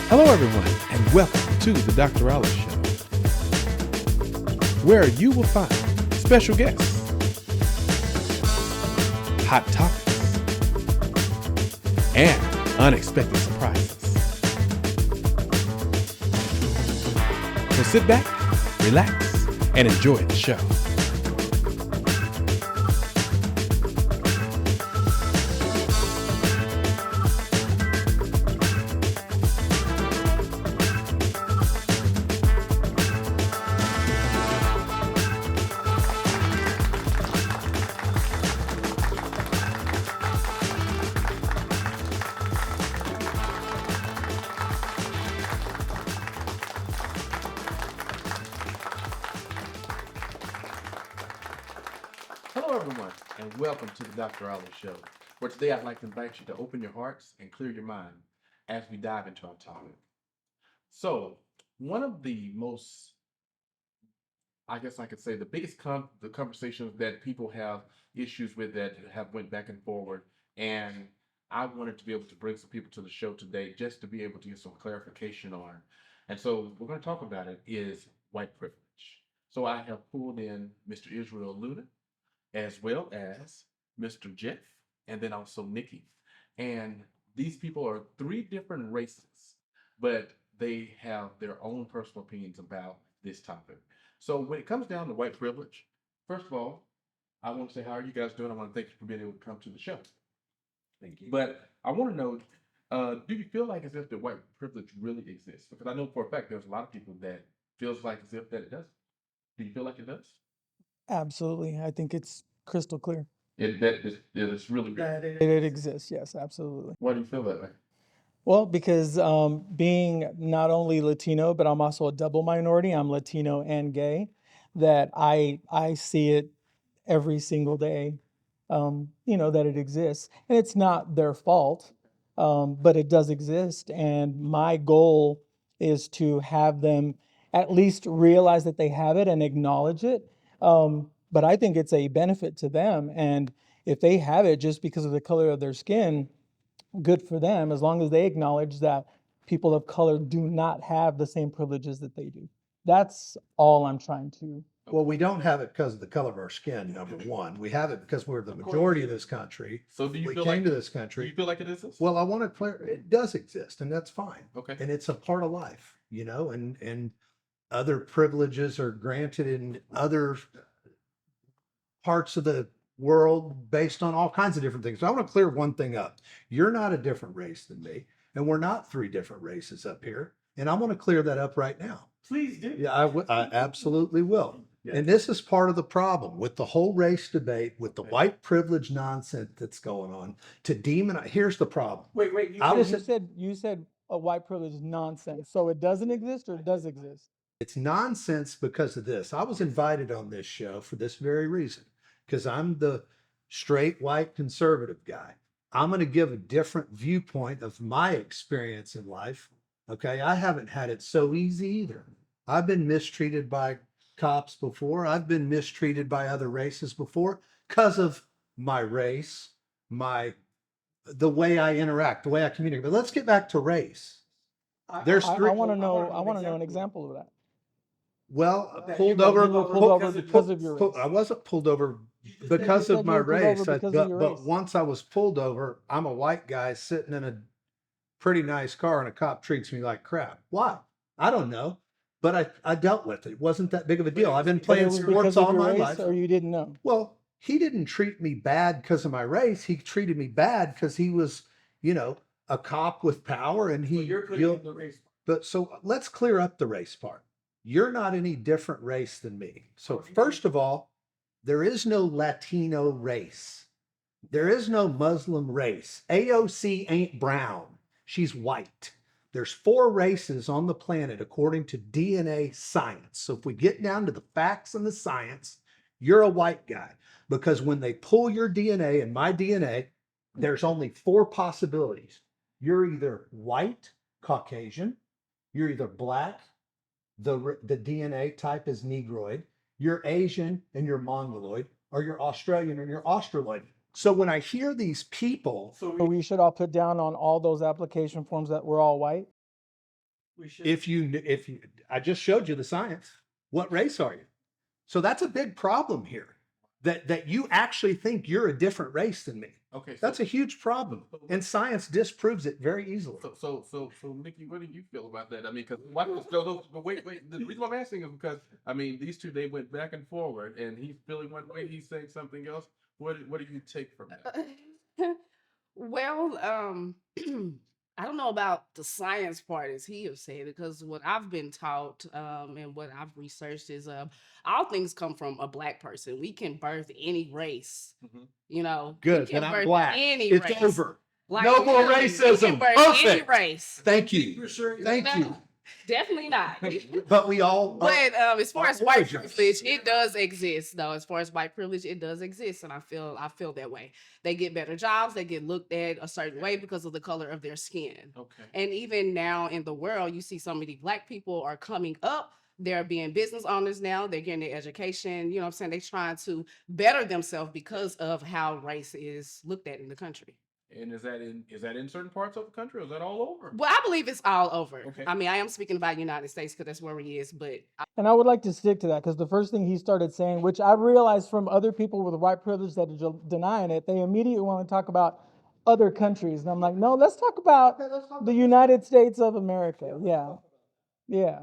Hello, everyone, and welcome to the Dr. Ollie Show, where you will find special guests, hot topics, and unexpected surprises. So sit back, relax, and enjoy the show. Hello, everyone, and welcome to the Dr. Ollie Show, where today I'd like to invite you to open your hearts and clear your mind as we dive into our topic. So, one of the most, I guess I could say, the biggest the conversations that people have issues with that have went back and forward, and I wanted to be able to bring some people to the show today just to be able to get some clarification on. And so, we're going to talk about it is white privilege. So, I have pulled in Mr. Israel Luna, as well as Mr. Jeff, and then also Nikki. And these people are three different races, but they have their own personal opinions about this topic. So when it comes down to white privilege, first of all, I want to say, how are you guys doing? I want to thank you for being able to come to the show. Thank you. But I want to know, do you feel like as if the white privilege really exists? Because I know for a fact there's a lot of people that feels like as if that it doesn't. Do you feel like it does? Absolutely. I think it's crystal clear It's really real. that it exists. Yes, absolutely. Why do you feel that way? Well, because being not only Latino, but I'm also a double minority. I'm Latino and gay. That I see it every single day. That it exists, and it's not their fault, but it does exist. And my goal is to have them at least realize that they have it and acknowledge it. But I think it's a benefit to them, and if they have it just because of the color of their skin, good for them, as long as they acknowledge that people of color do not have the same privileges that they do. That's all I'm trying to. Well, we don't have it because of the color of our skin, number one. We have it because we're the majority of this country. So do you We feel came like to this do country. you feel like it exists? Well, I want to clear, it does exist, and that's fine. Okay. And it's a part of life, and other privileges are granted in other parts of the world based on all kinds of different things. So I want to clear one thing up. You're not a different race than me, and we're not three different races up here. And I want to clear that up right now. Please do. Yeah, I absolutely will. Yes. And this is part of the problem with the whole race debate, with the white privilege nonsense that's going on to demonize. Here's the problem. Wait. You said a white privilege is nonsense. So it doesn't exist, or it does exist? It's nonsense because of this. I was invited on this show for this very reason, because I'm the straight white conservative guy. I'm going to give a different viewpoint of my experience in life. Okay. I haven't had it so easy either. I've been mistreated by cops before. I've been mistreated by other races before because of my race, the way I interact, the way I communicate. But let's get back to race. I want to know. I want to know an example of that. Well, That pulled you over. were pulled over because of your race. I wasn't pulled over said because you of my were pulled over race. because of your But race. once I was pulled over, I'm a white guy sitting in a pretty nice car, and a cop treats me like crap. Why? I don't know. But I dealt with it. It wasn't that big of a deal. I've been But it playing was sports because of all your my race, life. or you didn't know? Well, he didn't treat me bad because of my race. He treated me bad because he was, a cop with power, and he. the race. But so let's clear up the race part. You're not any different race than me. So first of all, there is no Latino race. There is no Muslim race. AOC ain't brown. She's white. There's 4 races on the planet according to DNA science. So if we get down to the facts and the science, you're a white guy, because when they pull your DNA and my DNA, there's only 4 possibilities. You're either white, Caucasian, you're either black, the DNA type is Negroid, you're Asian, and you're Mongoloid, or you're Australian or you're Australian. So when I hear these people, So we should all put down on all those application forms that we're all white. if you, I just showed you the science. What race are you? So that's a big problem here. That you actually think you're a different race than me. Okay, so, That's a huge problem, and science disproves it very easily. so, Nikki, what do you feel about that? I mean, because but wait. The reason why I'm asking is because I mean, these two they went back and forward, and he's feeling one way, he's saying something else. What do you take from that? Well, I don't know about the science part, as he has said, because what I've been taught and what I've researched is all things come from a black person. We can birth any race, Mhm. you know. We Good, can and I'm birth black. any It's race. over. Like, No more literally, we racism. can birth any Perfect. race. Thank you. Thank you. No, definitely not. But we all. But as far our as white origins. privilege, it does exist. Though, as far as white privilege, it does exist, and I feel that way. They get better jobs. They get looked at a certain way because of the color of their skin. Okay. And even now in the world, you see so many black people are coming up. They're being business owners now. They're getting their education. You know what I'm saying? They're trying to better themselves because of how race is looked at in the country. And is that in certain parts of the country, or is that all over? Well, I believe it's all over. Okay. I mean, I am speaking about United States because that's where he is, but And I would like to stick to that because the first thing he started saying, which I realized from other people with white privilege that are denying it, they immediately want to talk about other countries. And I'm like, no, let's talk about the United States of America. Yeah. Yeah.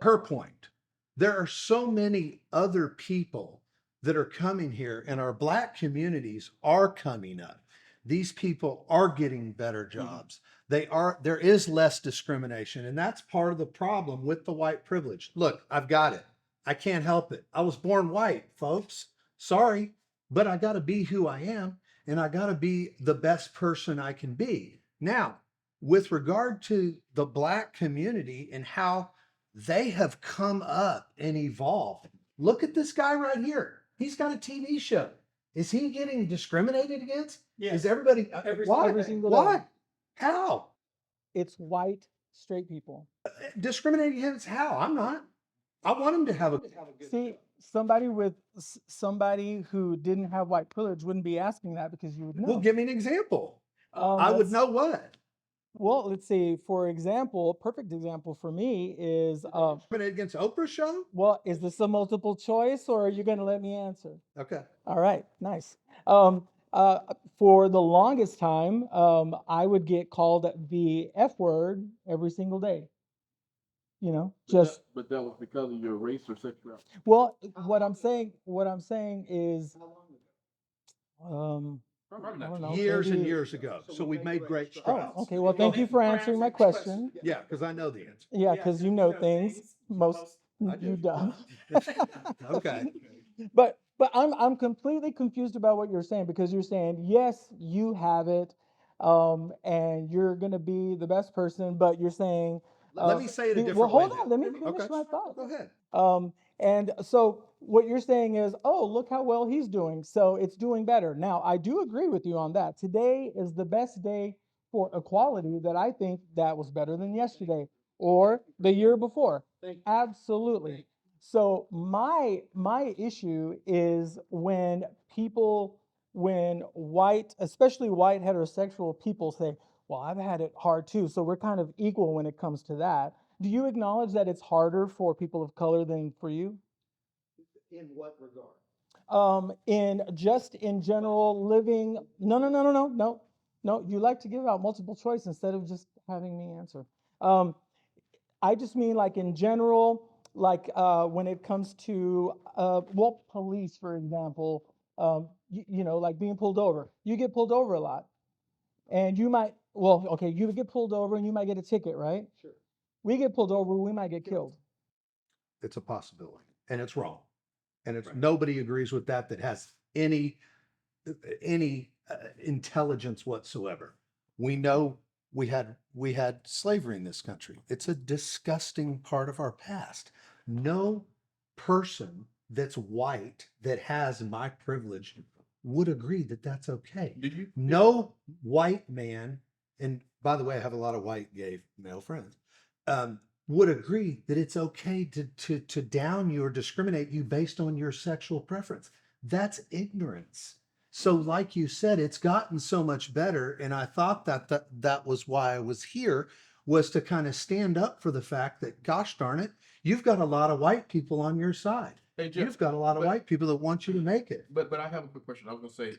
Her point. There are so many other people that are coming here, and our black communities are coming up. These people are getting better jobs. There is less discrimination, and that's part of the problem with the white privilege. Look, I've got it. I can't help it. I was born white, folks. Sorry, but I got to be who I am, and I got to be the best person I can be. Now, with regard to the black community and how they have come up and evolved. Look at this guy right here. He's got a TV show. Is he getting discriminated against? Yes. Is everybody why? every single day. Why? How? It's white, straight people. Discriminating against how? I'm not. I want him to have a See, somebody who didn't have white privilege wouldn't be asking that because you would know. Well, give me an example. I would That's- know what. Well, let's see. For example, a perfect example for me is, Discriminated against Oprah's show? well, is this a multiple choice or are you going to let me answer? Okay. All right, nice. For the longest time, I would get called the F word every single day. You know, But that was because of your race or sexuality. well, what I'm saying is, Probably I not. don't know, Years and maybe- years ago. So we've made great Oh, strides. okay. Well, thank you for answering my question. Yeah, because I know the answer. Yeah, because you know things. Most I do. you don't. Okay. But I'm completely confused about what you're saying because you're saying yes, you have it, and you're gonna be the best person, but you're saying Let me say it a different well, hold way on, then. let me finish Okay. my thought. Go ahead. And so what you're saying is, oh, look how well he's doing. So it's doing better. Now, I do agree with you on that. Today is the best day for equality that I think that was better than yesterday or the year before. Absolutely. So my issue is when white, especially white heterosexual people say, well, I've had it hard too. So we're kind of equal when it comes to that. Do you acknowledge that it's harder for people of color than for you? In what regard? In general living, no. You like to give out multiple choice instead of just having me answer. I just mean like in general, like when it comes to well, police, for example, like being pulled over. You get pulled over a lot, and you might, well, okay, you get pulled over and you might get a ticket, right? Sure. We get pulled over, we might get killed. It's a possibility, and it's wrong, and it's Right. nobody agrees with that has any intelligence whatsoever. We know we had slavery in this country. It's a disgusting part of our past. No person that's white that has my privilege would agree that that's okay. Do you? No white man, and by the way, I have a lot of white gay male friends, would agree that it's okay to down you or discriminate you based on your sexual preference. That's ignorance. So, like you said, it's gotten so much better. And I thought that was why I was here, was to kind of stand up for the fact that, gosh darn it, you've got a lot of white people on your side. Hey, Jeff, You've got a lot of but white people that want you to make it. but I have a quick question. I was gonna say,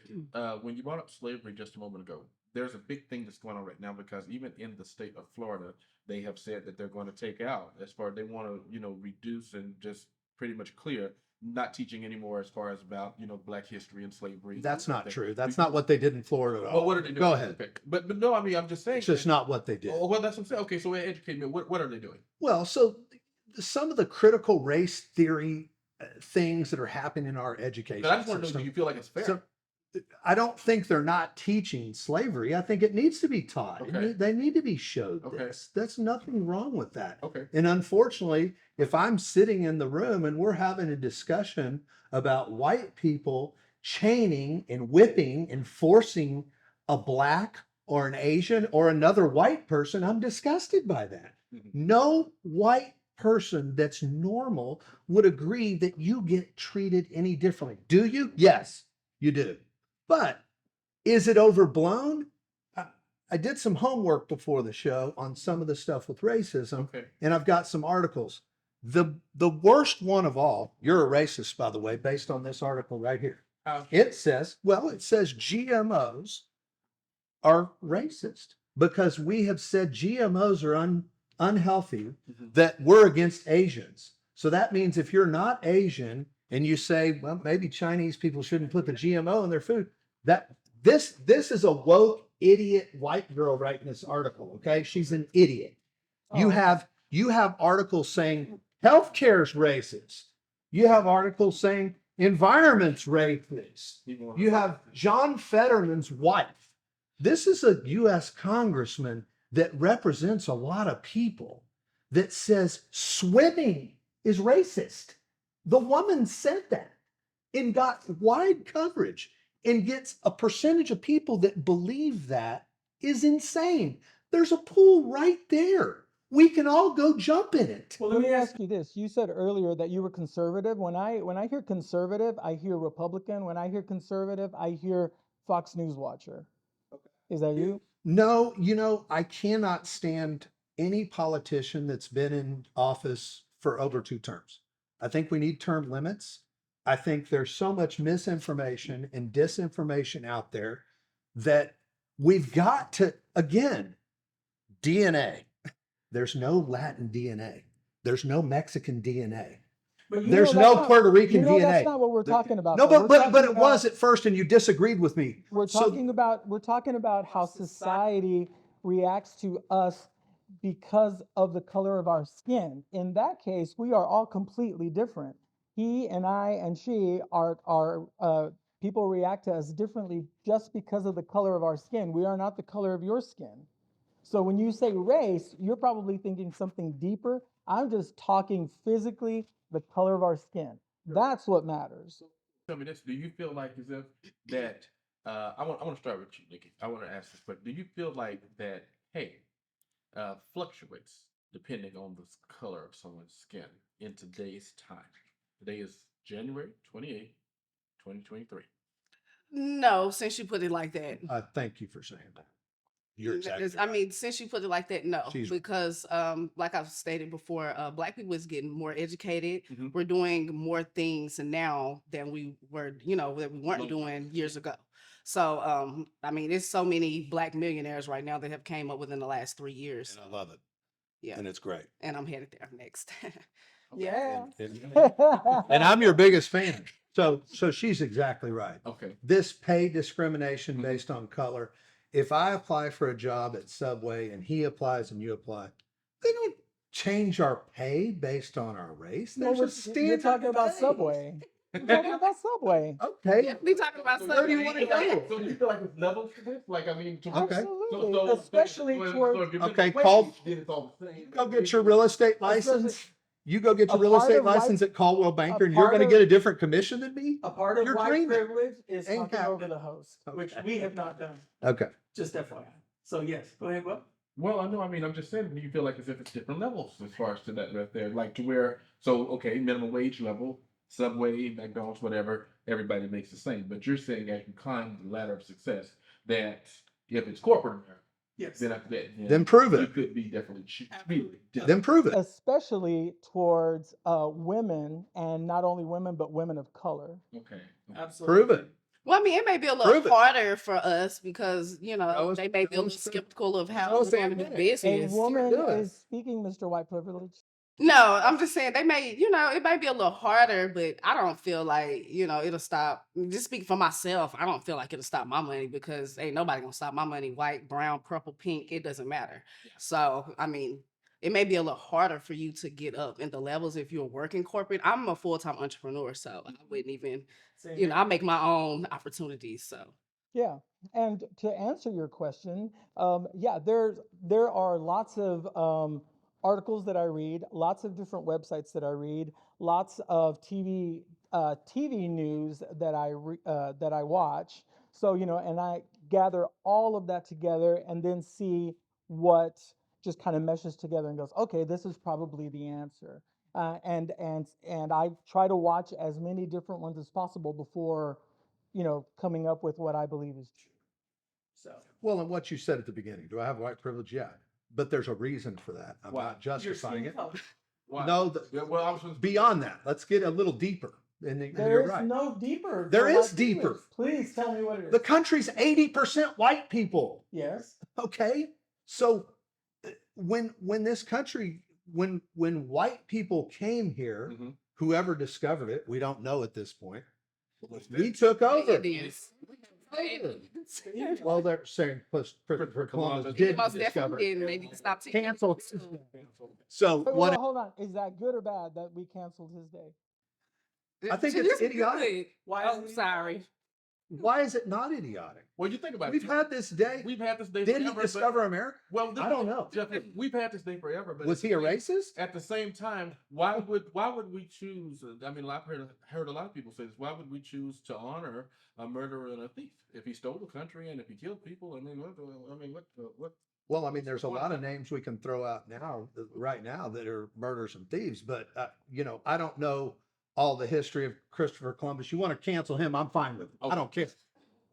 when you brought up slavery just a moment ago, there's a big thing that's going on right now because even in the state of Florida, they have said that they're going to take out as far they want to, reduce and just pretty much clear not teaching anymore as far as about Black history and slavery. That's not Thing. true. That's not what they did in Florida at all. Well, what are they doing? Go ahead. Okay. But no, I mean I'm just saying. It's just not what they did. Oh, well, that's what I'm saying. Okay, so educate me. What are they doing? Well, so some of the critical race theory things that are happening in our education But I just want to know, system. do you feel like it's fair? So I don't think they're not teaching slavery. I think it needs to be taught. Okay. They need to be showed Okay. this. That's nothing wrong with that. Okay. And unfortunately, if I'm sitting in the room and we're having a discussion about white people chaining and whipping and forcing a Black or an Asian or another white person, I'm disgusted by that. Mhm. No white person that's normal would agree that you get treated any differently. Do you? Yes, you do. But is it overblown? I did some homework before the show on some of the stuff with racism, Okay. and I've got some articles. The worst one of all, you're a racist, by the way, based on this article right here. It says GMOs are racist because we have said GMOs are unhealthy, Mhm. that we're against Asians. So that means if you're not Asian and you say, well, maybe Chinese people shouldn't put the GMO in their food, that this is a woke idiot white girl writing this article. Okay, she's an idiot. You have articles saying healthcare's racist. You have articles saying environment's racist. You have John Fetterman's wife. This is a U.S. congressman that represents a lot of people that says swimming is racist. The woman said that and got wide coverage and gets a percentage of people that believe that is insane. There's a pool right there. We can all go jump in it. Well, let me ask you this. You said earlier that you were conservative. When I hear conservative, I hear Republican. When I hear conservative, I hear Fox News watcher. Is that you? No, I cannot stand any politician that's been in office for over 2 terms. I think we need term limits. I think there's so much misinformation and disinformation out there that we've got to, again, DNA. There's no Latin DNA. There's no Mexican DNA. But There's that's no not- Puerto Rican you know, DNA. That's not what we're talking about. No, though. but We're but it talking was about- at first, and you disagreed with me. We're So- talking about how society reacts to us because of the color of our skin. In that case, we are all completely different. He and I and she are people react to us differently just because of the color of our skin. We are not the color of your skin. So when you say race, you're probably thinking something deeper. I'm just talking physically the color of our skin. That's what matters. Tell me this: do you feel like as if that? I want to start with you, Nikki. I want to ask this, but do you feel like that? Hey, fluctuates depending on the color of someone's skin in today's time. Today is January 28th, 2023. No, since you put it like that. Thank you for saying that. You're exactly I right. mean, since you put it like that, no, She's- because like I've stated before, Black people is getting more educated. Mhm. We're doing more things now than we were, that we weren't Long doing years ago. So, I mean, there's so many Black millionaires right now that have came up within the last 3 years. And I love it. Yeah, And it's great. and I'm headed there next. Yeah. And I'm your biggest fan. So she's exactly right. Okay. This pay discrimination Mhm. based on color. If I apply for a job at Subway and he applies and you apply, they don't change our pay based on our race. No, There's a standard. you're talking about pay. Subway. You're talking about Subway. Okay. Yeah, we talking about Where do you Subway. want to go? So you feel like it's levels to this? Like I mean, to Okay. Absolutely. Especially towards if you're Okay, middle call- wage, then it's all the same. Go get your real estate license. You go get your A real part estate of white- license at Caldwell Banker, and you're part going to of- get a different commission than me? a part of You're white dreaming. privilege is Ain't talking over happening. the host, which Okay. we have not done. Okay. Just FYI. So yes, go ahead, Will. Well, I know. I mean, I'm just saying. Do you feel like as if it's different levels as far as to that right there, like to where? So okay, minimum wage level, Subway, McDonald's, whatever, everybody makes the same. But you're saying as you climb the ladder of success, that if it's corporate America, Yes. then after that, Then prove you it. could be definitely Absolutely. Then prove it. Especially towards women, and not only women, but women of color. Okay. Absolutely. Prove it. Well, I mean, it may be a little Prove it. harder for us because, you know, Show us- they may be a show little us the- skeptical of show how us we're the going to do advantage. A business. woman Do it. is speaking, Mr. White Privilege. No, I'm just saying they may, you know, it may be a little harder, but I don't feel like, you know, it'll stop. Just speaking for myself, I don't feel like it'll stop my money because ain't nobody gonna stop my money. White, brown, purple, pink, it doesn't matter. Yeah. So, I mean, it may be a little harder for you to get up in the levels if you're working corporate. I'm a full-time entrepreneur, so I wouldn't even, Same you know, here. I make my own opportunities. So, Yeah, and to answer your question, yeah, there are lots of articles that I read, lots of different websites that I read, lots of TV news that that I watch. So you know, and I gather all of that together, and then see what just kind of meshes together and goes, okay, this is probably the answer. And I try to watch as many different ones as possible before, you know, coming up with what I believe is true. So Well, and what you said at the beginning, do I have white privilege? Yeah. But there's a reason for that. I'm Why? not your justifying skin it. color. Why? No, Yeah, well, I was just beyond that, let's get a little deeper. And There you're is right. no deeper. There for is white deeper. privilege. Please tell me what it is. The country's 80% white people. Yes. Okay. So when this country, when white people came here, Mhm. whoever discovered it, we don't know at this point. We took over. Indians. Well, they're saying Christopher Columbus He did Most discover definitely it. did. They need to stop taking it. Canceled. So Wait, what? hold on. Is that good or bad that we canceled his day? I think It it's is idiotic. good. Why Oh, is it sorry. Why is it not idiotic? Well, you think about We've it. had this day. We've had this day Did he forever. discover America? Well, I don't know. Jeff, we've had this day forever. But Was he a racist? At the same time, why would we choose? I mean, I've heard a lot of people say this. Why would we choose to honor a murderer and a thief if he stole the country and if he killed people? I mean, what? Well, I mean, there's a lot of names we can throw out now, right now, that are murderers and thieves. But you know, I don't know all the history of Christopher Columbus. You want to cancel him? I'm fine with it. I Okay. don't care.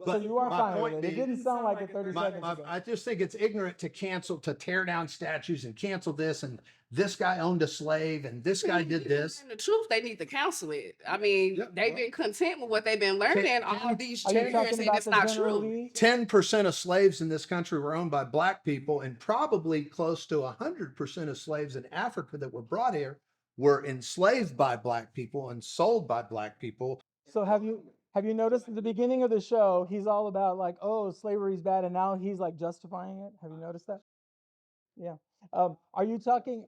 So you are my fine with point it. It being- didn't sound like it 30 seconds ago. I just think it's ignorant to cancel, to tear down statues and cancel this. And this guy owned a slave, and this guy did this. And the truth, they need to cancel it. I mean, Yeah, they've well. been content with what they've been learning all these Are you years, talking and about it's the not General true. Lee? 10% of slaves in this country were owned by black people, and probably close to 100% of slaves in Africa that were brought here were enslaved by black people and sold by black people. So have you noticed at the beginning of the show, he's all about like, oh, slavery's bad, and now he's like justifying it. Have you noticed that? Yeah. Are you talking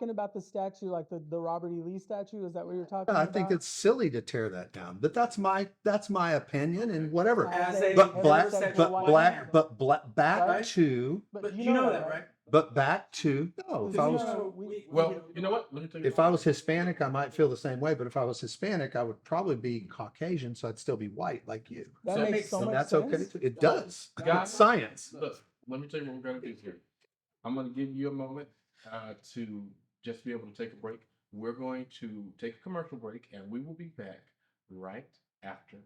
about the statue, like the Robert E. Lee statue? Is that what you're talking I about? think it's silly to tear that down, but that's my opinion, and whatever. As a But black, heterosexual white man. back Right? to, But you know that, right? but back to, no, if I was, Well, you know what? Let me tell you. if I was Hispanic, I might feel the same way, but if I was Hispanic, I would probably be Caucasian, so I'd still be white like you. That So- makes so So much that's sense. okay. too. It does. Guys- It's science. Look, let me tell you what we're gonna do here. I'm gonna give you a moment to just be able to take a break. We're going to take a commercial break, and we will be back right after